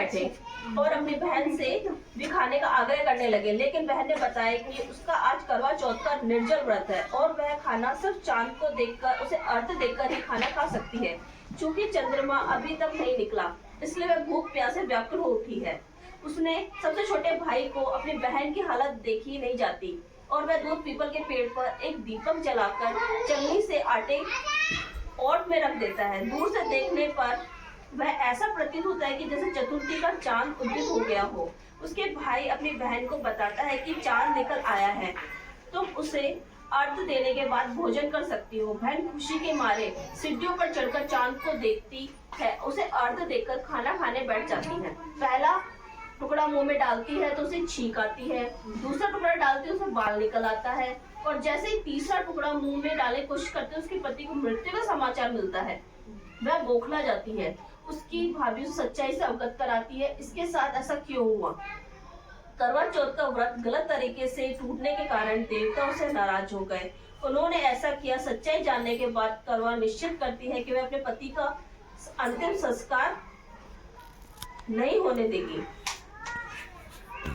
बैठे और अपनी बहन से भी खाने का आग्रह करने लगे, लेकिन बहन ने बताया कि उसका आज करवा चौथ का निर्जल व्रत है और वह खाना सिर्फ चांद को देखकर, उसे अर्घ देकर ही खाना खा सकती है। चूंकि चंद्रमा अभी तक नहीं निकला, इसलिए वह भूख प्यास से व्याकुल हो उठी है। उसने सबसे छोटे भाई को अपनी बहन की हालत देखी नहीं जाती और वह दूध पीपल के पेड़ पर एक दीपक जलाकर चलनी से आटे ओट में रख देता है। दूर से देखने पर वह ऐसा प्रतीत होता है कि जैसे चतुर्थी का चांद उदित हो गया हो। उसके भाई अपनी बहन को बताता है कि चांद निकल आया है, तुम उसे अर्घ देने के बाद भोजन कर सकती हो। बहन खुशी के मारे सीढ़ियों पर चढ़कर चांद को देखती है, उसे अर्घ देकर खाना खाने बैठ जाती है। पहला टुकड़ा मुंह में डालती है तो उसे छींक आती है, दूसरा टुकड़ा डालती है उसे बाल निकल आता है और जैसे ही तीसरा टुकड़ा मुंह में डालने की कोशिश करते उसके पति को मृत्यु का समाचार मिलता है। वह बौखला जाती है। उसकी भाभी उसे सच्चाई से अवगत कराती है, इसके साथ ऐसा क्यों हुआ। करवा चौथ का व्रत गलत तरीके से टूटने के कारण देवता उसे नाराज हो गए। उन्होंने ऐसा किया। सच्चाई जानने के बाद करवा निश्चित करती है कि वह अपने पति का अंतिम संस्कार नहीं होने देगी,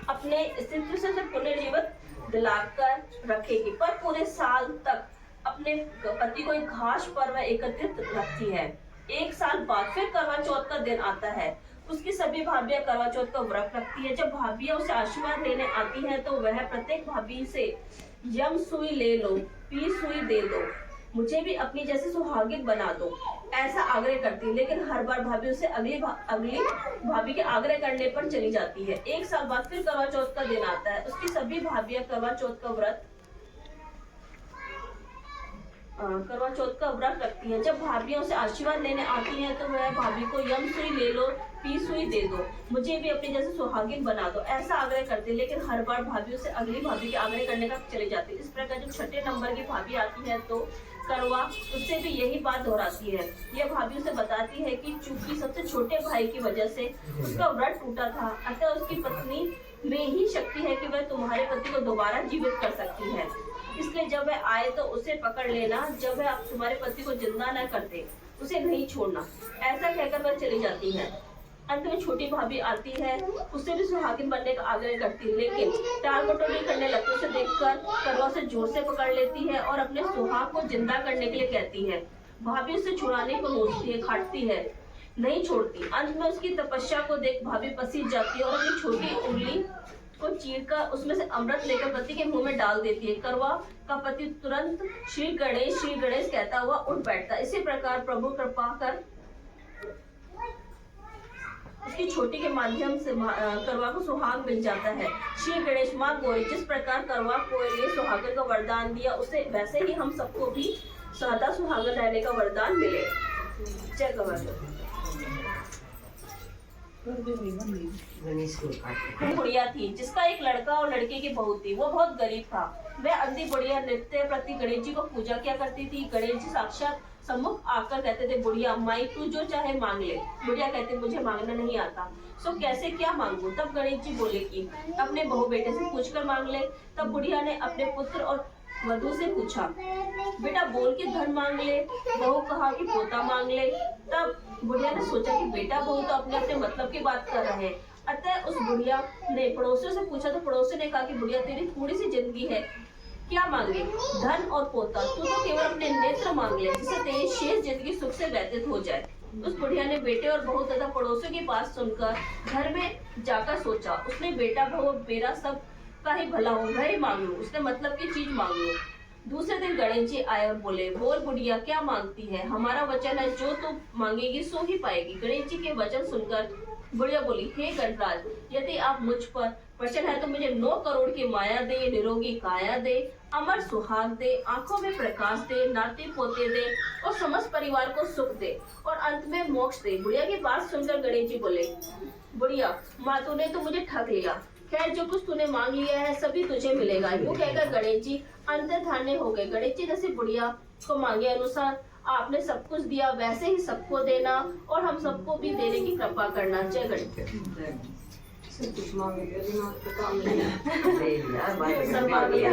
अपने अस्तित्व से पुनर्जीवित दिलाकर रखेगी। पर पूरे साल तक अपने पति को एक घास पर वह एकत्रित रखती है। एक साल बाद फिर करवा चौथ का दिन आता है। उसकी सभी भाभियां करवा चौथ का व्रत रखती है। जब भाभियां उसे आशीर्वाद लेने आती हैं तो वह प्रत्येक भाभी से यम सुई ले लो, पी सुई दे दो, मुझे भी अपनी जैसे सुहागिन बना दो, ऐसा आग्रह करती है। लेकिन हर बार भाभी उसे अगली भाभी के आग्रह करने पर चली जाती है। एक साल बाद फिर करवा चौथ का दिन आता है। उसकी सभी भाभियां करवा चौथ का व्रत रखती है। जब भाभियां उसे आशीर्वाद लेने आती हैं तो वह भाभी को यम सुई ले लो, पी सुई दे दो, मुझे भी अपनी जैसे सुहागिन बना दो, ऐसा आग्रह करती है। लेकिन हर बार भाभी उसे अगली भाभी के आग्रह करने का चले जाती है। इस प्रकार जब छठे नंबर की भाभी आती है तो करवा उससे भी यही बात दोहराती है। यह भाभी उसे बताती है कि चूंकि सबसे छोटे भाई की वजह से उसका व्रत टूटा था, अतः उसकी पत्नी में ही शक्ति है कि वह तुम्हारे पति को दोबारा जीवित कर सकती है। इसलिए जब वह आए तो उसे पकड़ लेना, जब वह तुम्हारे पति को जिंदा न कर दे उसे नहीं छोड़ना, ऐसा कहकर वह चली जाती है। अंत में छोटी भाभी आती है, उससे भी सुहागिन बनने का आग्रह करती है, लेकिन टाल मटोली करने लगती। उसे देखकर करवा से जोर से पकड़ लेती है और अपने सुहाग को जिंदा करने के लिए कहती है। भाभी उसे छुड़ाने को नोचती है, काटती है, नहीं छोड़ती। अंत में उसकी तपस्या को देख भाभी पसीज जाती है और अपनी छोटी उंगली को चीरकर उसमें से अमृत लेकर पति के मुंह में डाल देती है। करवा का पति तुरंत श्री गणेश कहता हुआ उठ बैठता। इसी प्रकार प्रभु कृपा कर उसकी छोटी के माध्यम से करवा को सुहाग मिल जाता है। श्री गणेश माँ गौरी जिस प्रकार करवा को ये सुहागन का वरदान दिया, उसे वैसे ही हम सबको भी सदा सुहागन रहने का वरदान मिले। जय गणेश। बुढ़िया थी जिसका एक लड़का और लड़के की बहू थी। वो बहुत गरीब था। वह अंधी बुढ़िया नित्य प्रति गणेश जी को पूजा किया करती थी। गणेश जी साक्षात सम्मुख आकर कहते थे, बुढ़िया माई तू जो चाहे मांग ले। बुढ़िया कहते, मुझे मांगना नहीं आता, सो कैसे क्या मांगू। तब गणेश जी बोले कि अपने बहू बेटे से पूछकर मांग ले। तब बुढ़िया ने अपने पुत्र और वधू से पूछा, बेटा बोल के धन मांग ले। बहू कहा कि पोता मांग ले। तब बुढ़िया ने सोचा कि बेटा बहू तो अपने अपने मतलब की बात कर रहे हैं, अतः उस बुढ़िया ने पड़ोसियों से पूछा तो पड़ोसी ने कहा कि बुढ़िया तेरी थोड़ी सी जिंदगी है, क्या मांगे, धन और पोता, तू तो केवल अपने नेत्र मांग ले जिससे तेरी शेष जिंदगी सुख से व्यतीत हो जाए। उस बुढ़िया ने बेटे और बहू तथा पड़ोसियों की बात सुनकर घर में जाकर सोचा। उसने बेटा बहू मेरा सब का ही भला हो, वही मांग लूं, उसने मतलब की चीज मांग लूं। दूसरे दिन गणेश जी आए और बोले, बोल बुढ़िया क्या मांगती है, हमारा वचन है जो तू मांगेगी सो ही पाएगी। गणेश जी के वचन सुनकर बुढ़िया बोली, हे गणराज, यदि आप मुझ पर प्रसन्न है तो मुझे 9 करोड़ की माया दे, निरोगी काया दे, अमर सुहाग दे, आंखों में प्रकाश दे, नाते पोते दे और समस्त परिवार को सुख दे और अंत में मोक्ष दे। बुढ़िया की बात सुनकर गणेश जी बोले, बुढ़िया माँ तूने तो मुझे ठग लिया, खैर जो कुछ तूने मांग लिया है सभी तुझे मिलेगा। यूँ कहकर गणेश जी अंतर्धाने हो गए। गणेश जी जैसे बुढ़िया को मांगे अनुसार आपने सब कुछ दिया, वैसे ही सबको देना और हम सबको भी देने की कृपा करना। जय गणेश। सब मांग लिया।